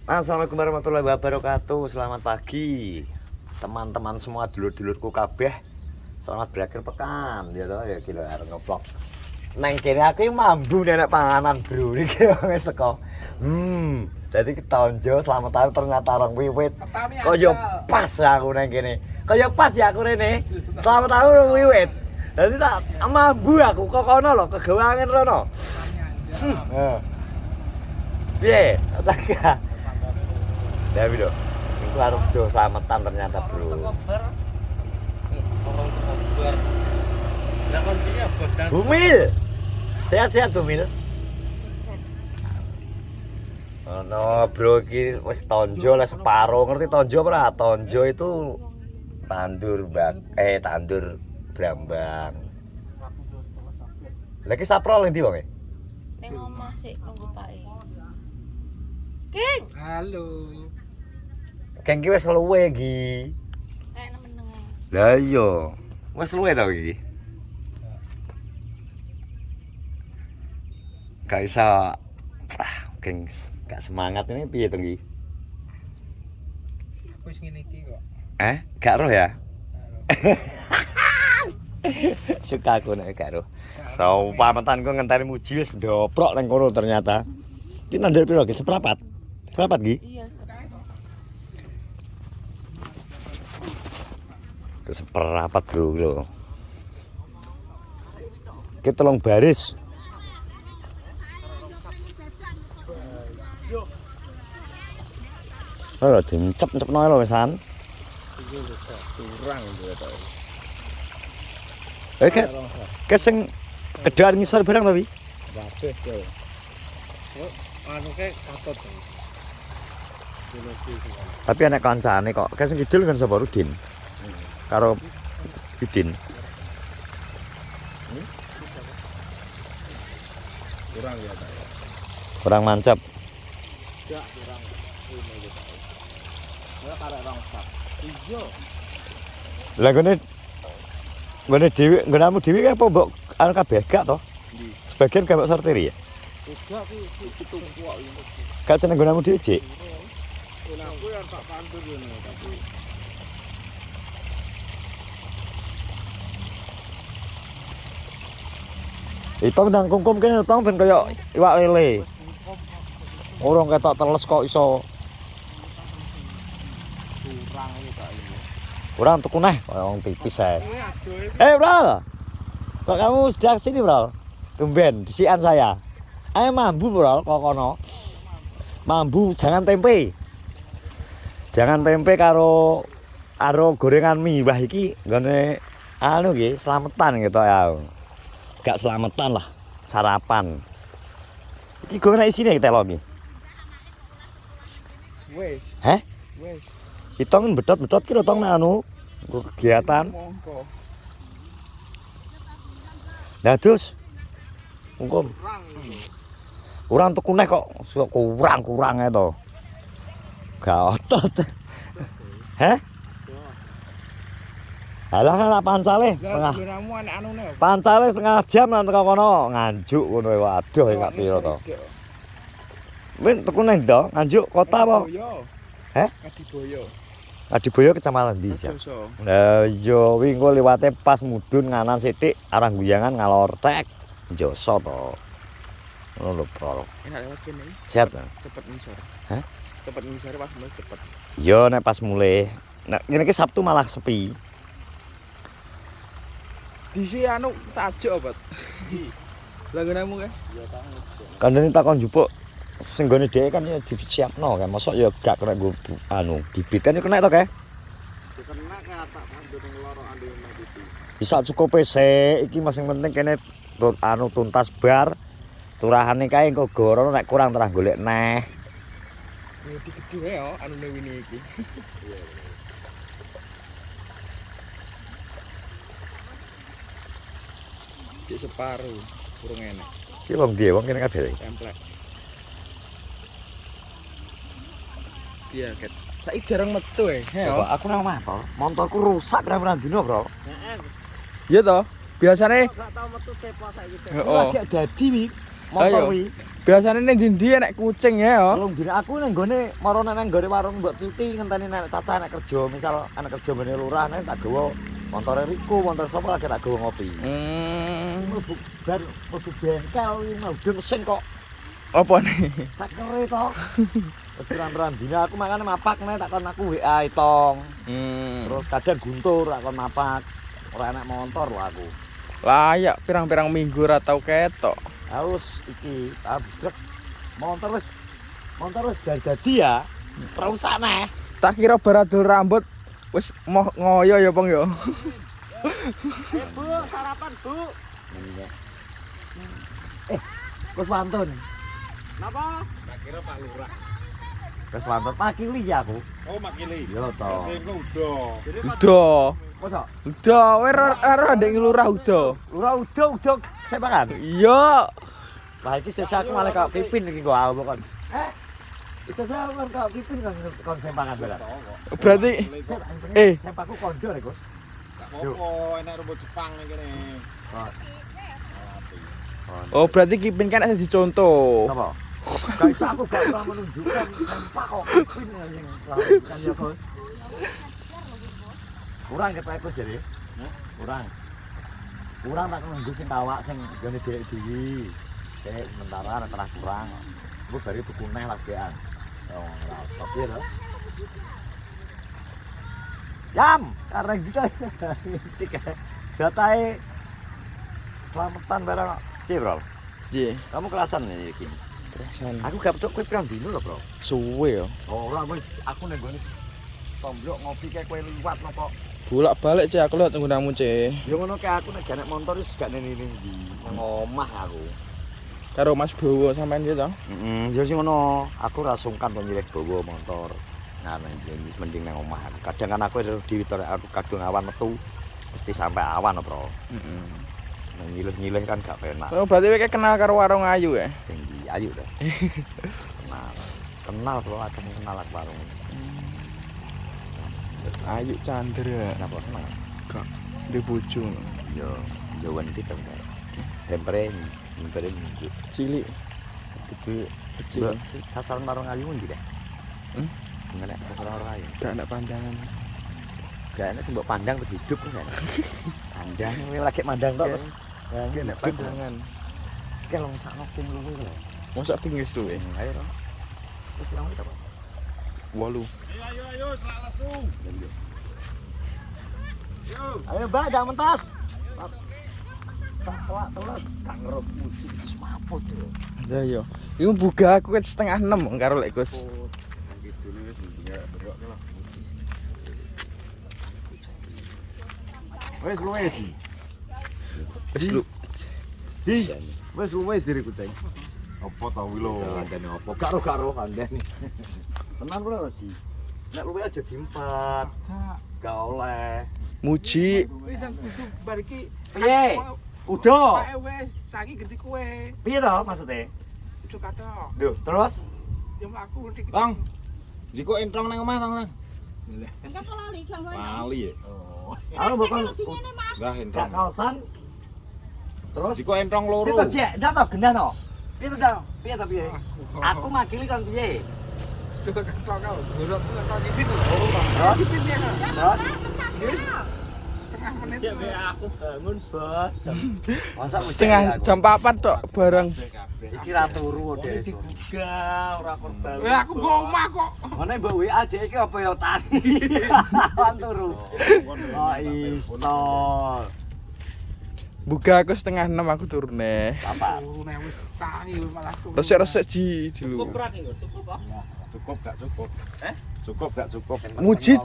Assalamualaikum warahmatullahi wabarakatuh. Selamat pagi teman-teman semua, dulur-dulurku kabeh. Selamat berakhir pekan. Ya toh ya kilo arep ngevlog. Neng kene aku mambu nek panganan, Bro. Iki wis teko. Jadi ketonjo selamat tahun ternyata orang wiwit. Kaya pas aku neng kene. Kaya pas ya aku rene. Selamat tahun orang wiwit. Jadi tak mambu aku kok kono lho kegawangan rono. Piye? Saga. Ya biro. Iku arep do slametan ternyata, Bro. Bumil. Sehat-sehat Bumil. Oh no, Bro, iki wis tonjo lah separo. Ngerti tonjo ora? Tonjo itu tandur tandur brambang. Lagi saprol endi wong e? Ning omah sik nunggu pake. King. Halo. Keng ki wis luwe iki. Kayak nemen. Lah iya. Wis luwe ta iki? Gak isa Keng gak semangat ini piye to iki? Wis ngene iki kok. Gak roh ya? Halo. Suka aku nek gak roh. So pametanku ngenteni muji wis ndoprok nang kono ternyata. Iki nandel piro iki? Seprapat. Seprapat iki? Iya, Seperapat Bro lho. Ki telung baris. Ora dincep-cepno lho wisan. Kurang gitu ta. Ke sing kedar ngisor barang tapi. Kabeh yo. Oh, anu ke katut. Tapi anak kancane kok. Ke sing kidul kan sapa Rudin. Karo Bidin. Kurang ya ta. Kurang mancep. Ya kurang ini gitu. Ora karek rong sak. Iya. Lah gone dhewe, nggonamu dhewe apa mbok anu kabeh gak to? Ndi? Sebagian gak mbok sortir ya? Udah ki ditumpuk iki. Gak seneng nggonamu dhewe, Cik. Lah aku yang tak pantur ngono tapi. Itong nang kungkum kene tong ben kaya iwak lele. Urung ketok teles kok iso. Kurang iki tak iki. Kurang tuku neh kaya wong pipis ae. Bro. Kok kamu sudah sini, Bro? Tumben, disian saya. Ayo mambu, Bro, kok kono. Mambu jangan tempe. Jangan tempe karo gorengan mie. Wah iki nggone anu nggih, slametan gitu ya. Gak selamatan lah, sarapan. Iki gue nek isine telo iki. Wes. Heh? Wes. Itong bedot-bedot ki tong anu kegiatan. Mongko. Lah terus ngkum. Kurang tuku neh kok kurang ae to. Gak otot. Heh? Halah pancale Lah gunamu anak anune. Pancale setengah jam nang teko kono nganjuk ngono waduh gak piro to. Win tuku neh ndo nganjuk kota apa? Heh? Adiboyo. Adiboyo kecamatan ndi ya? Lah iya wingi engko liwate pas mudhun nganan sithik arah guyangan ngalor tek Joso to. Ngono lho, Bro. Enak lewat kene. Sehat. Cepet ngisor. Hah? Cepet ngisor pas mulai cepet. Yo nek pas mulai. Nek ngene iki Sabtu malah sepi. Disi anu tak ajak obat. Lah gunamu ke? Ya tak. Kandhane takon njupuk sing gone dhek kan ya disiapno kan. Mosok ya gak kena nggo anu bibit kan ya kena to, Kek? Kena tak pandur ngeloro andene iki. Bisa cukup sik iki masing penting kene anu tuntas bar. Turahane kae engko gorono nek kurang terah golek neh. Gede-gede ya anune wingi iki. Cek separuh, kurang enak. Ki wong ndi wong kene kabeh. Templek. Iya, Ket. Saiki jarang metu Coba aku nang omah, Bro. Motorku rusak berapa dino, Bro. Iya toh. Biasane Gak tau metu cepo saiki. heeh. Lagi dadi wi motor wi. Biasane ning ndi enek kucing ya. Belum dina aku ning gone marane nang gone warung Mbok Titi ngenteni nek Caca nek kerja, misal anak kerja ngene lurah nek tak gawa montore Riko, motor sapa lagi tak gawa ngopi. Mlebu bar mlebu bengkel iki mesin kok Apa nih? sakere to. Wis pirang-pirang dina aku makane mapak nek tak kon aku WA tong. Terus kadang guntur tak kon mapak. Ora enak motor lho aku. Layak pirang-pirang minggu ora tau ketok. Harus iki abdek motor wis dadi ya. Ora usah neh. Tak kira baradul rambut wis mau ngoyo ya, Pong ya. Bu, sarapan, Bu. Kus Wantun. Napa? Tak kira Pak Lurah. Kus Wantun makili ya aku. Oh, makili. Yo to. Engko udah. Jadi Udah. Mosok Udah, ora ndek ngelurah udah. ora uduk sepangan. Iya. Lah iki sesuk aku malah kok Pipin iki kok aku kon. Sesuk aku kok Pipin kon sempangan barang. Berarti Sempakku kondo rek, Gus. Gak apa-apa, enak rumput Jepang nih kene. oh berarti Kipin kan ada dicontoh. Napa? Guys, aku gak pernah menunjukkan sempak kok Pipin sing kan ya, Gus. Kurang ketek Gus jadi. Kurang tak nunggu sing tawak sing gone dhewe dhewe. Sik sementara nek terus kurang. Aku bari tuku neh lagian. Oh, ora tapi lho. Jam, karena gitu. Jatahe selamatan barang. Piye, Bro? Iya, Kamu kelasan nih iki. kerasan. Aku gak petuk kowe pirang dino lho, Bro. Suwe ya. Oh, ora aku ning gone tomblok ngopi kayak kowe liwat napa. Bolak-balik Cek, aku lihat nggunamu Cek. Ya ngono kayak aku nek gak nek motor wis gak nene ndi nang omah aku. Karo Mas Bowo sampean ya toh? Ya sing ngono. Aku ra sungkan to nyilih bawa motor. Nah, mending nang omah. Kadang kan aku dhewe aku kadung awan metu mesti sampai awan, Bro. Heeh. Nyilih-nyilih kan gak penak. Oh, berarti kowe kenal karo warung Ayu ya? Sing ayu to. Kenal Bro, aku kenal aku warung. Ayu Chandra. Napa seneng? Gak ndek bojo. Yo, jawan kita kan. Tempere njuk. Cilik. Gede. Kecil. Sasaran warung ayu ndi dah? Gimana sasaran warung ayu? Gak ada pandangan. Gak enak sing mbok pandang terus hidup kan. Pandang kowe lagi mandang tok terus. Gak ada pandangan. Iki lho sakno ping luwe lho. Mosok tinggi suwe. Ayo to. Wis pirang menit apa? 8. Ayo, selak lesu. Yo. Ayo Mbak, jangan mentas. Tawak telat gak ngerok musik semaput yo. Lah yo. Iku buka aku kan 5:30 karo lek Gus. Gitu nih wis ndek berok lho. Wis luwe sih. Wis lu. Di. Wis luwe jeriku teh. Apa ta wi lho? Kandane opo? Karo kandane. Tenan bro Ji. Nek luwe aja diempat. Gak oleh. Muji. Wis nang kudu bar iki. Piye? Udah. Pae wis saiki ganti kowe. Piye to maksudnya? Udah katok. Duh, terus? Ya aku ngerti. Tong. Jiko entrong nang omah tong nang. Enggak lali gak ngono. Lali ya. Aku bakal Lah gak entrong. kaosan. Terus? Jiko entrong loro. Piye to, Cek? Ndak to gendah no. Piye to, Dang? Piye to piye? Aku makili kan piye? Coba katok kau. Gorok kok iki pin. Terus? Terus? Wis setengah menit. aku bangun, Bos. Masa Setengah jam 4 tok bareng. Iki ra turu dhewe. Dibuka ora korban. Lah aku go omah kok. Ngene mbok WA dhek iki apa ya tani. Wan turu. Oh iso. Buka aku 5:30 aku turun neh. Apa? Turune wis tangi malah turun. Resik-resik di dulu. Cukup gak cukup? Cukup gak cukup? Muji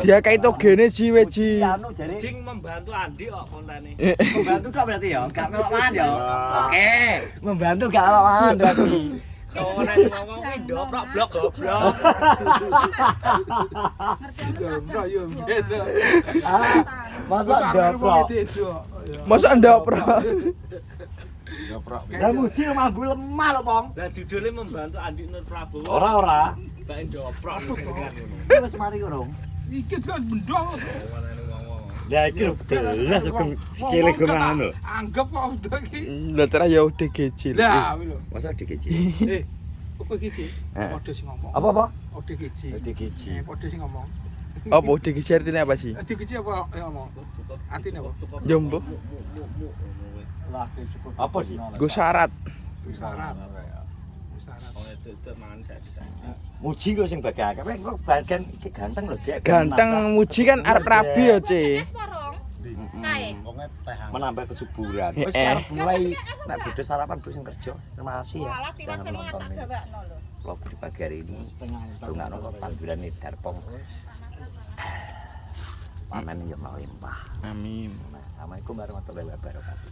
dia kayak togene ji we ji. Anu jare Jing membantu Andi kok kontane. membantu tok berarti ya, gak melok mangan ya. Oke, membantu gak melok mangan berarti. Soale ngomong kuwi ndoprok blok goblok. Goblok yo beda. Masa ndoprok. Masa ndak pro. Nyoprok. Lah muji mambu lemah lho, Pong. Lah judulnya membantu Andi Nur Prabowo. Ora. Bae ndoprok dengan ngono. Iki wis mari urung. Iki kan bendol. Wanane ngomong. Lah iki lho belas sugeng sikile go ngono. Anggap kok udah iki. Lah terus ya ODGJ. Lah, kuwi lho. Masa DGJ. Apa iki, Ci? Padha sing ngomong. Apa? ODGJ. DGJ. Padha sing ngomong. Apa ODGJ artinya apa sih? ODGJ apa yang ngomong? Artinya apa? Jombo. Apa sih? Go syarat. Syarat. Syarat. Oh, itu mangan saya bisa. Muji kok sing bagian akeh kok bagian iki ganteng lho Dek. Ganteng muji kan arep rabi ya, Ce. Es porong. Kae. Menambah kesuburan. Wis Eh. arep mulai nek butuh sarapan Bu sing kerja. Terima kasih ya. Walah tiwas Jangan sing nonton tak ini. gawakno lho. Vlog di pagi hari ini. Setengah kok tanduran Darpong. Panen yo mau limpah. Amin. Assalamualaikum warahmatullahi wabarakatuh.